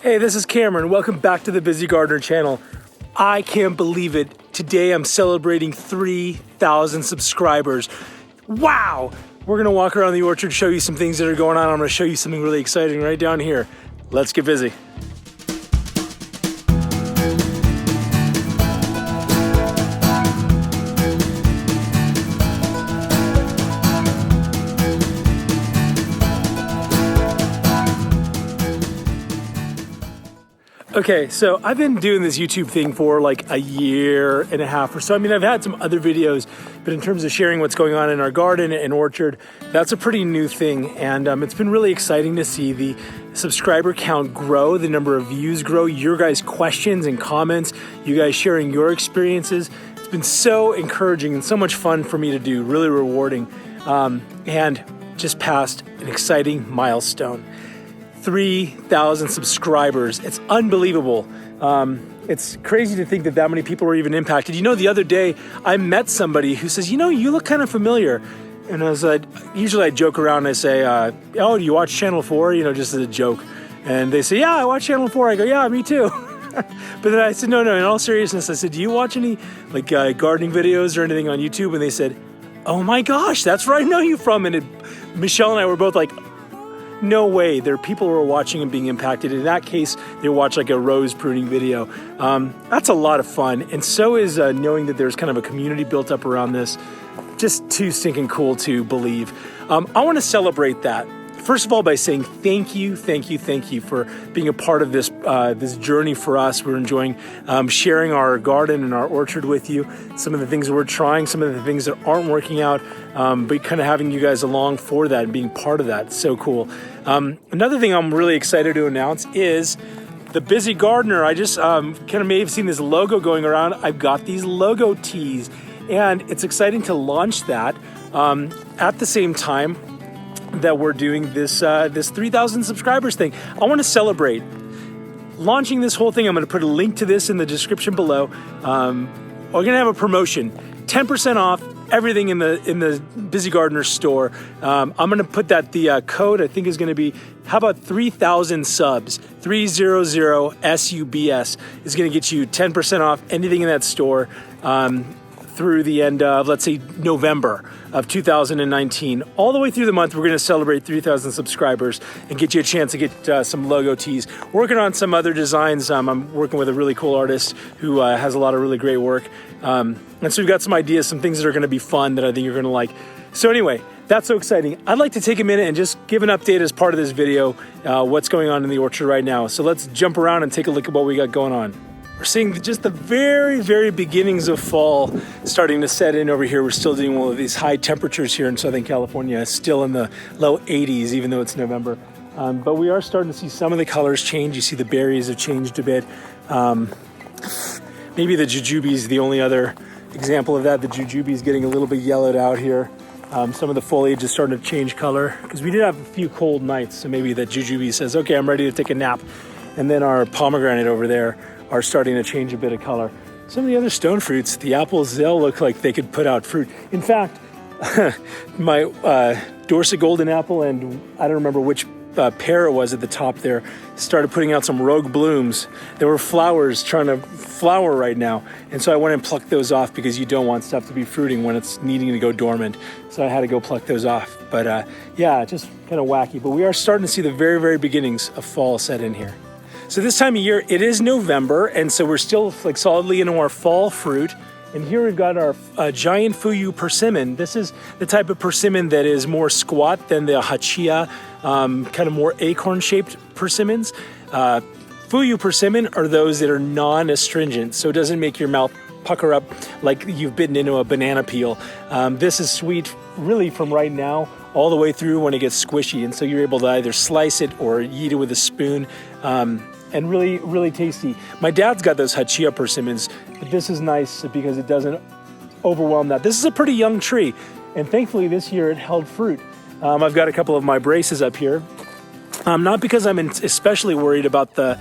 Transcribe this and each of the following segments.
Hey, this is Cameron. Welcome back to the Busy Gardener channel. I can't believe it. Today I'm celebrating 3,000 subscribers. Wow! We're gonna walk around the orchard, show you some things that are going on. I'm gonna show you something really exciting right down here. Let's get busy. Okay, so I've been doing this YouTube thing for like a year and a half or so. I mean, I've had some other videos, but in terms of sharing what's going on in our garden and orchard, that's a pretty new thing. And it's been really exciting to see the subscriber count grow, the number of views grow, your guys' questions and comments, you guys sharing your experiences. It's been so encouraging and so much fun for me to do, really rewarding. And just passed an exciting milestone. 3,000 subscribers. It's unbelievable. It's crazy to think that that many people were even impacted. You know, the other day I met somebody who says, you know, you look kind of familiar. And I was like, usually I joke around and I say, oh, do you watch Channel 4? You know, just as a joke. And they say, yeah, I watch Channel 4. I go, yeah, me too. But then I said, no, in all seriousness, I said, do you watch any like gardening videos or anything on YouTube? And they said, oh my gosh, that's where I know you from. And Michelle and I were both like, no way, there are people who are watching and being impacted. In that case, they watch like a rose pruning video. That's a lot of fun. And so is knowing that there's kind of a community built up around this. Just too stinking cool to believe. I want to celebrate that. First of all, by saying thank you for being a part of this this journey for us. We're enjoying sharing our garden and our orchard with you. Some of the things that we're trying, some of the things that aren't working out, but kind of having you guys along for that and being part of that. It's so cool. Another thing I'm really excited to announce is the Busy Gardener. I just kind of may have seen this logo going around. I've got these logo tees, and it's exciting to launch that at the same time that we're doing this 3,000 subscribers thing. I want to celebrate launching this whole thing. I'm going to put a link to this in the description below. We're going to have a promotion, 10% off everything in the Busy Gardener store. I'm going to put that the code I think is going to be, how about 3,000 subs? 300 SUBS is going to get you 10% off anything in that store through the end of, let's say, November of 2019. All the way through the month, we're going to celebrate 3,000 subscribers and get you a chance to get some logo tees. Working on some other designs. I'm working with a really cool artist who has a lot of really great work. And so we've got some ideas, some things that are going to be fun that I think you're going to like. So anyway, that's so exciting. I'd like to take a minute and just give an update as part of this video, what's going on in the orchard right now. So let's jump around and take a look at what we got going on. We're seeing just the very, very beginnings of fall starting to set in over here. We're still dealing with these high temperatures here in Southern California, still in the low 80s, even though it's November. But we are starting to see some of the colors change. You see the berries have changed a bit. Maybe the jujube is the only other example of that. The jujube is getting a little bit yellowed out here. Some of the foliage is starting to change color because we did have a few cold nights. So maybe that jujube says, okay, I'm ready to take a nap. And then our pomegranate over there are starting to change a bit of color. Some of the other stone fruits, the apples, they'll look like they could put out fruit. In fact, my Dorset golden apple and I don't remember which pear it was at the top there, started putting out some rogue blooms. There were flowers trying to flower right now. And so I went and plucked those off because you don't want stuff to be fruiting when it's needing to go dormant. So I had to go pluck those off. But yeah, just kind of wacky. But we are starting to see the very, very beginnings of fall set in here. So this time of year, it is November, and so we're still like solidly into our fall fruit. And here we've got our Giant Fuyu persimmon. This is the type of persimmon that is more squat than the hachia, kind of more acorn-shaped persimmons. Fuyu persimmon are those that are non-astringent, so it doesn't make your mouth pucker up like you've bitten into a banana peel. This is sweet really from right now all the way through when it gets squishy, and so you're able to either slice it or eat it with a spoon. And really, really tasty. My dad's got those hachia persimmons, but this is nice because it doesn't overwhelm that. This is a pretty young tree, and thankfully this year it held fruit. I've got a couple of my braces up here, not because I'm especially worried about the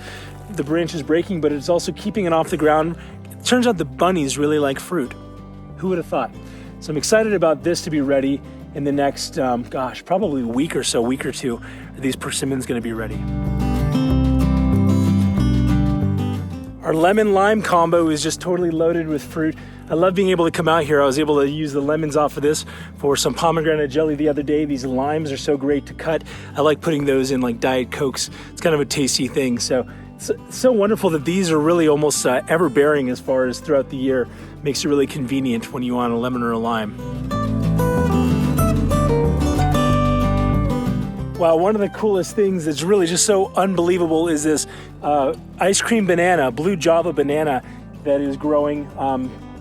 branches breaking, but it's also keeping it off the ground. It turns out the bunnies really like fruit. Who would have thought? So I'm excited about this to be ready in the next, probably week or two. These persimmons going to be ready. Our lemon lime combo is just totally loaded with fruit. I love being able to come out here. I was able to use the lemons off of this for some pomegranate jelly the other day. These limes are so great to cut. I like putting those in like Diet Cokes. It's kind of a tasty thing. So it's so wonderful that these are really almost ever bearing as far as throughout the year. Makes it really convenient when you want a lemon or a lime. Wow, one of the coolest things that's really just so unbelievable is this ice cream banana, blue Java banana that is growing.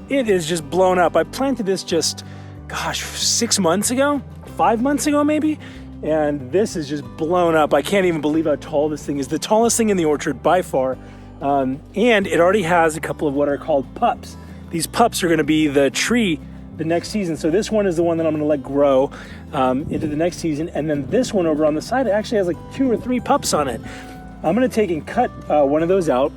It is just blown up. I planted this just, 6 months ago, 5 months ago maybe, and this is just blown up. I can't even believe how tall this thing is. The tallest thing in the orchard by far, and it already has a couple of what are called pups. These pups are gonna be the tree the next season. So this one is the one that I'm gonna let grow into the next season, and then this one over on the side actually has like 2 or 3 pups on it. I'm gonna take and cut one of those out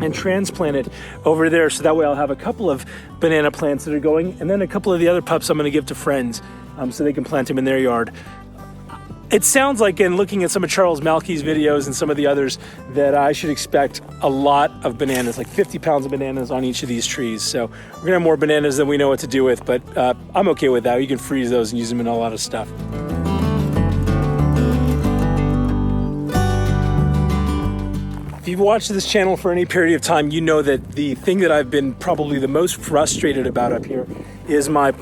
and transplant it over there, so that way I'll have a couple of banana plants that are going, and then a couple of the other pups I'm going to give to friends so they can plant them in their yard. It sounds like, in looking at some of Charles Malky's videos and some of the others, that I should expect a lot of bananas, like 50 pounds of bananas on each of these trees. So we're gonna have more bananas than we know what to do with, but I'm okay with that. You can freeze those and use them in a lot of stuff. If you've watched this channel for any period of time, you know that the thing that I've been probably the most frustrated about up here is my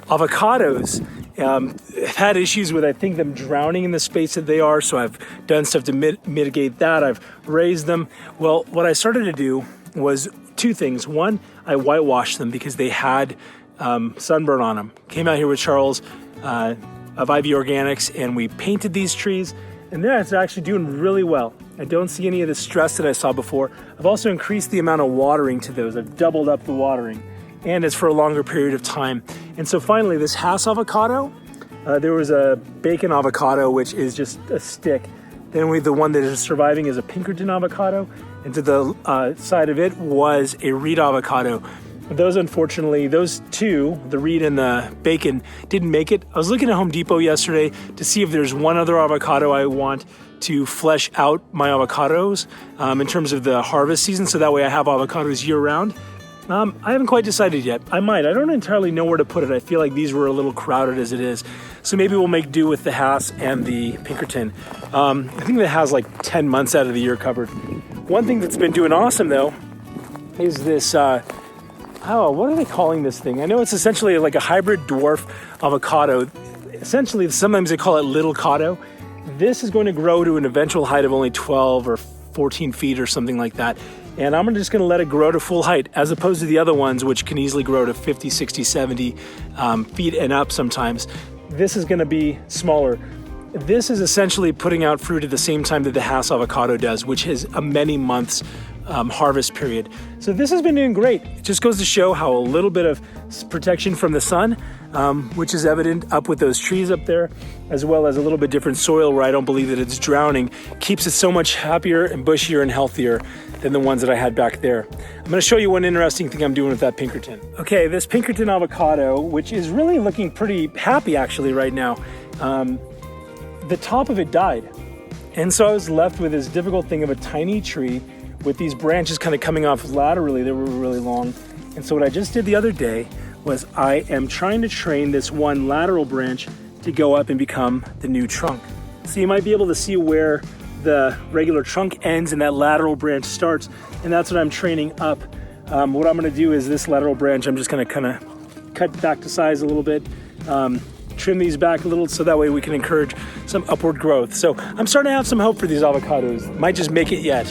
avocados. I've had issues with, I think, them drowning in the space that they are, so I've done stuff to mitigate that. I've raised them. Well, what I started to do was 2 things. One, I whitewashed them because they had sunburn on them. Came out here with Charles of IV Organics, and we painted these trees, and that's actually doing really well. I don't see any of the stress that I saw before. I've also increased the amount of watering to those. I've doubled up the watering, and it's for a longer period of time. And so finally, this Hass avocado, there was a bacon avocado, which is just a stick. Then the one that is surviving is a Pinkerton avocado, and to the side of it was a Reed avocado. Those, unfortunately, those 2, the Reed and the bacon, didn't make it. I was looking at Home Depot yesterday to see if there's one other avocado I want to flesh out my avocados in terms of the harvest season, so that way I have avocados year round. I haven't quite decided yet. I might. I don't entirely know where to put it. I feel like these were a little crowded as it is. So maybe we'll make do with the Hass and the Pinkerton. I think that has like 10 months out of the year covered. One thing that's been doing awesome though is this, what are they calling this thing? I know it's essentially like a hybrid dwarf avocado. Essentially, sometimes they call it Little-cado. This is going to grow to an eventual height of only 12 or 14 feet or something like that. And I'm just gonna let it grow to full height, as opposed to the other ones, which can easily grow to 50, 60, 70 feet and up sometimes. This is gonna be smaller. This is essentially putting out fruit at the same time that the Hass avocado does, which has a many months harvest period. So this has been doing great. It just goes to show how a little bit of protection from the sun, which is evident up with those trees up there, as well as a little bit different soil where I don't believe that it's drowning, keeps it so much happier and bushier and healthier than the ones that I had back there. I'm gonna show you one interesting thing I'm doing with that Pinkerton. Okay, this Pinkerton avocado, which is really looking pretty happy actually right now, the top of it died. And so I was left with this difficult thing of a tiny tree with these branches kind of coming off laterally that were really long. And so what I just did the other day was I am trying to train this one lateral branch to go up and become the new trunk. So you might be able to see where the regular trunk ends and that lateral branch starts, and that's what I'm training up. What I'm gonna do is this lateral branch, I'm just gonna kind of cut back to size a little bit, trim these back a little so that way we can encourage some upward growth. So I'm starting to have some hope for these avocados. Might just make it yet.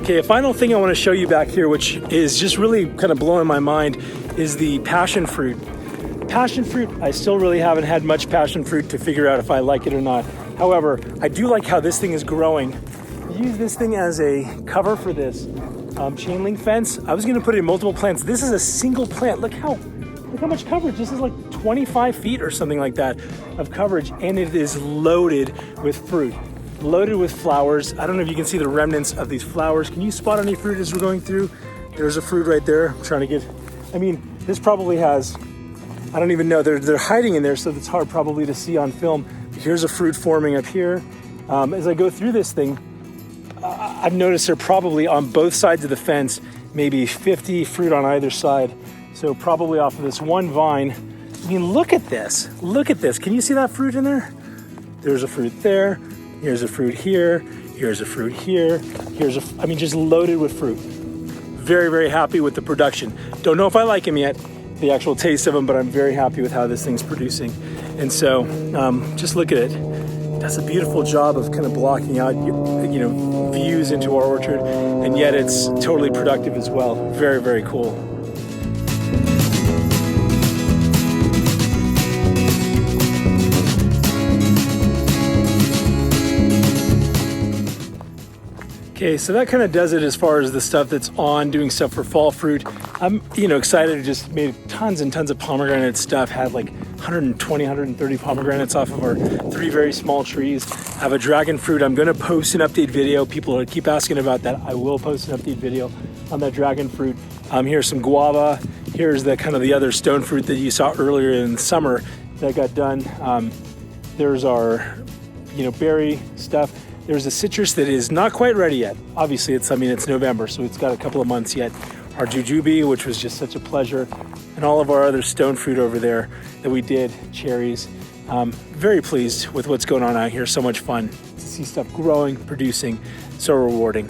Okay, a final thing I want to show you back here, which is just really kind of blowing my mind, is the passion fruit. Passion fruit, I still really haven't had much passion fruit to figure out if I like it or not. However, I do like how this thing is growing. Use this thing as a cover for this chain link fence. I was gonna put it in multiple plants. This is a single plant. Look how much coverage. This is like 25 feet or something like that of coverage, and it is loaded with fruit. Loaded with flowers. I don't know if you can see the remnants of these flowers. Can you spot any fruit as we're going through? There's a fruit right there. I'm trying to get, this probably has I don't even know. They're hiding in there, so it's hard probably to see on film. But here's a fruit forming up here. As I go through this thing, I've noticed they're probably on both sides of the fence, maybe 50 fruit on either side. So probably off of this one vine. I mean, look at this. Look at this. Can you see that fruit in there? There's a fruit there. Here's a fruit here. Here's a fruit here. I mean, just loaded with fruit. Very, very happy with the production. Don't know if I like them yet, the actual taste of them, but I'm very happy with how this thing's producing. And so just look at it. It does a beautiful job of kind of blocking out, views into our orchard, and yet it's totally productive as well. Very, very cool. Okay, so that kind of does it as far as the stuff that's on, doing stuff for fall fruit. I'm, excited to just made tons and tons of pomegranate stuff, had like 120, 130 pomegranates off of our 3 very small trees. I have a dragon fruit. I'm gonna post an update video. People keep asking about that. I will post an update video on that dragon fruit. Here's some guava. Here's the kind of the other stone fruit that you saw earlier in the summer that got done. There's our, berry stuff. There's a citrus that is not quite ready yet. Obviously, it's November, so it's got a couple of months yet. Our jujube, which was just such a pleasure, and all of our other stone fruit over there that we did, cherries. Very pleased with what's going on out here. So much fun to see stuff growing, producing, so rewarding.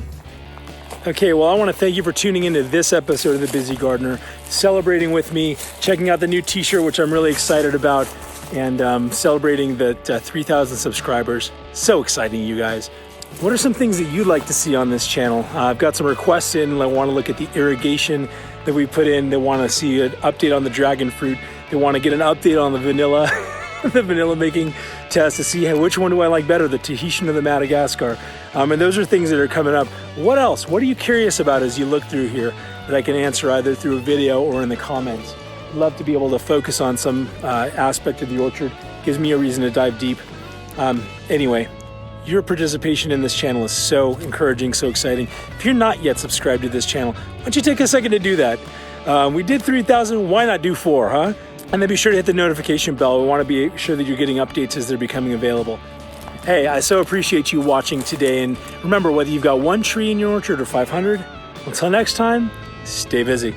Okay, well, I want to thank you for tuning into this episode of The Busy Gardener, celebrating with me, checking out the new t-shirt, which I'm really excited about, and celebrating the 3,000 subscribers. So exciting, you guys. What are some things that you'd like to see on this channel? I've got some requests in. I want to look at the irrigation that we put in. They want to see an update on the dragon fruit. They want to get an update on the vanilla, the vanilla making test to see which one do I like better, the Tahitian or the Madagascar. And those are things that are coming up. What else? What are you curious about as you look through here that I can answer either through a video or in the comments? Love to be able to focus on some aspect of the orchard. Gives me a reason to dive deep. Anyway, your participation in this channel is so encouraging, so exciting. If you're not yet subscribed to this channel, why don't you take a second to do that? We did 3,000, why not do 4, huh? And then be sure to hit the notification bell. We want to be sure that you're getting updates as they're becoming available. Hey, I so appreciate you watching today. And remember, whether you've got 1 tree in your orchard or 500, until next time, stay busy.